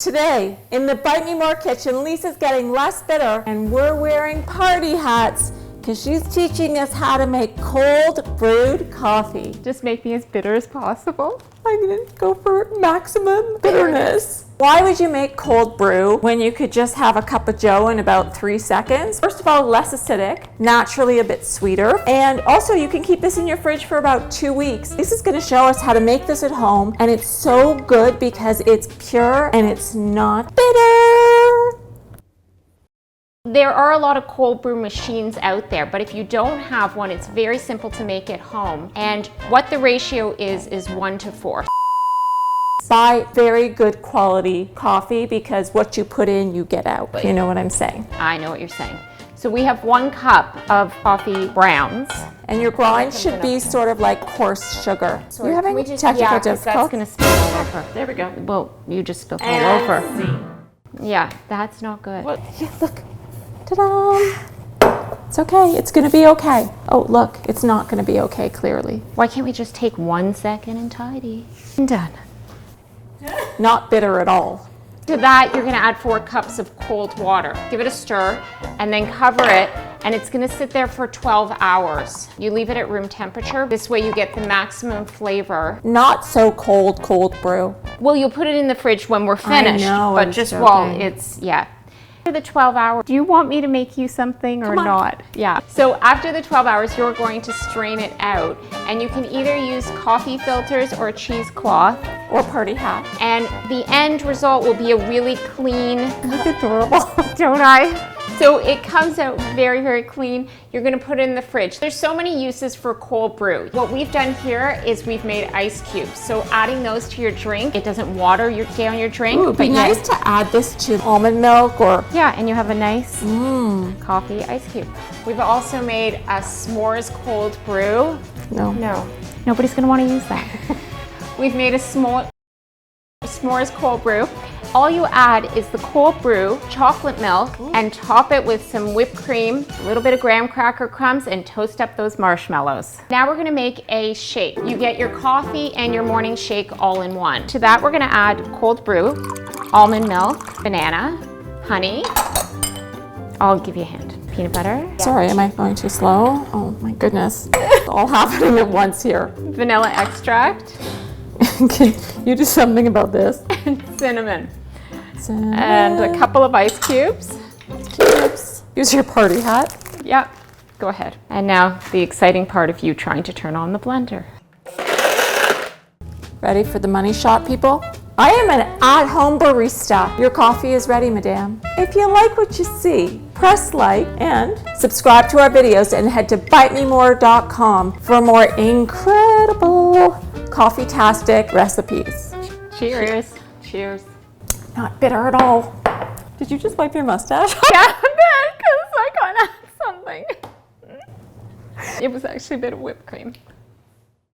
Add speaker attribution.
Speaker 1: Today, in the Bite Me More kitchen, Lisa's getting less bitter and we're wearing party hats because she's teaching us how to make cold brewed coffee.
Speaker 2: Just make me as bitter as possible.
Speaker 1: I'm gonna go for maximum bitterness. Why would you make cold brew when you could just have a cup of joe in about 3 seconds? First of all, less acidic, naturally a bit sweeter, and also you can keep this in your fridge for about 2 weeks. This is gonna show us how to make this at home, and it's so good because it's pure and it's not bitter.
Speaker 2: There are a lot of cold brew machines out there, but if you don't have one, it's very simple to make at home. And what the ratio is 1 to 4.
Speaker 1: Buy very good quality coffee because what you put in, you get out. You know what I'm saying?
Speaker 2: I know what you're saying. So we have 1 cup of coffee grounds.
Speaker 1: And your grind should be sort of like coarse sugar.
Speaker 2: Sorry,
Speaker 1: You're having
Speaker 2: can we just,
Speaker 1: technical
Speaker 2: yeah, that's
Speaker 1: difficulties.
Speaker 2: gonna spill all over. There we go. Well, you just spilled all over. Yeah, that's not good.
Speaker 1: What? Yeah, look. Ta-da! It's okay. It's going to be okay. Oh, look. It's not going to be okay, clearly.
Speaker 2: Why can't we just take 1 second and tidy? And done.
Speaker 1: Not bitter at all.
Speaker 2: To that, you're gonna add 4 cups of cold water. Give it a stir and then cover it, and it's gonna sit there for 12 hours. You leave it at room temperature. This way you get the maximum flavor.
Speaker 1: Not so cold brew.
Speaker 2: Well, you'll put it in the fridge when we're finished.
Speaker 1: I know,
Speaker 2: but
Speaker 1: I'm
Speaker 2: just
Speaker 1: joking.
Speaker 2: while it's, yeah. After the 12 hours, do you want me to make you something or not? Yeah. So after the 12 hours, you're going to strain it out, and you can either use coffee filters or a cheesecloth.
Speaker 1: Or party hat.
Speaker 2: And the end result will be a really clean.
Speaker 1: Look adorable.
Speaker 2: Don't I? So it comes out very, very clean. You're gonna put it in the fridge. There's so many uses for cold brew. What we've done here is we've made ice cubes. So adding those to your drink, it doesn't water down your drink.
Speaker 1: Ooh, it'd be nice to add this to almond milk or...
Speaker 2: Yeah, and you have a nice coffee ice cube. We've also made a s'mores cold brew. No, nobody's gonna wanna use that. We've made a s'mores cold brew. All you add is the cold brew, chocolate milk, and top it with some whipped cream, a little bit of graham cracker crumbs, and toast up those marshmallows. Now we're gonna make a shake. You get your coffee and your morning shake all in one. To that, we're gonna add cold brew, almond milk, banana, honey. I'll give you a hand. Peanut butter.
Speaker 1: Sorry, am I going too slow? Oh my goodness. It's all happening at once here.
Speaker 2: Vanilla extract.
Speaker 1: Can you do something about this?
Speaker 2: And cinnamon. And a couple of ice cubes.
Speaker 1: Use your party hat.
Speaker 2: Yep, go ahead. And now the exciting part of you trying to turn on the blender.
Speaker 1: Ready for the money shot, people? I am an at-home barista. Your coffee is ready, madame. If you like what you see, press like and subscribe to our videos and head to bitememore.com for more incredible coffee-tastic recipes.
Speaker 2: Cheers. Cheers.
Speaker 1: Not bitter at all. Did you just wipe your mustache?
Speaker 2: Yeah, a bit, because I got something. It was actually a bit of whipped cream.